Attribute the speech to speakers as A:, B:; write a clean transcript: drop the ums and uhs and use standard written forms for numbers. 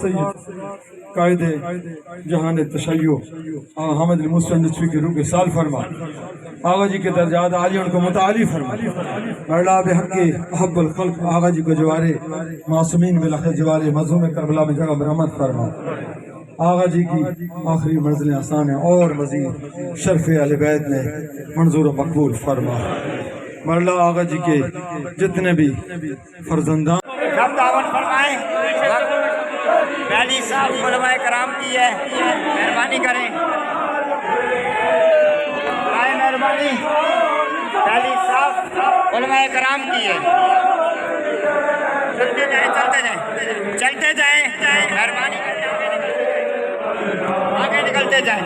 A: सैयद कायदे जहान तशय्यो हमद मुस्तनफ़ी के रूह के साल फरमा। आगा जी के दर्जात आली उनको मुताली फरमा। मरला बेहक़ अहब्बुल खल्क़ आगा जी को जवारे मासूमीन बिलखत जवारे मज़लूम करबला में जगह बरामद फरमा। आगा जी की आखिरी मंजिलें आसान है और मज़ीद शर्फ़ अहले बैत में मंजूर व मकबूल फरमा। मरला आगा जी के जितने भी फर्जंदान
B: वैली साहब उलमाए कराम की है, मेहरबानी करें, मेहरबानी वैली साहब उलमाए कराम की है। चलते जाए मेहरबानी आगे निकलते जाए।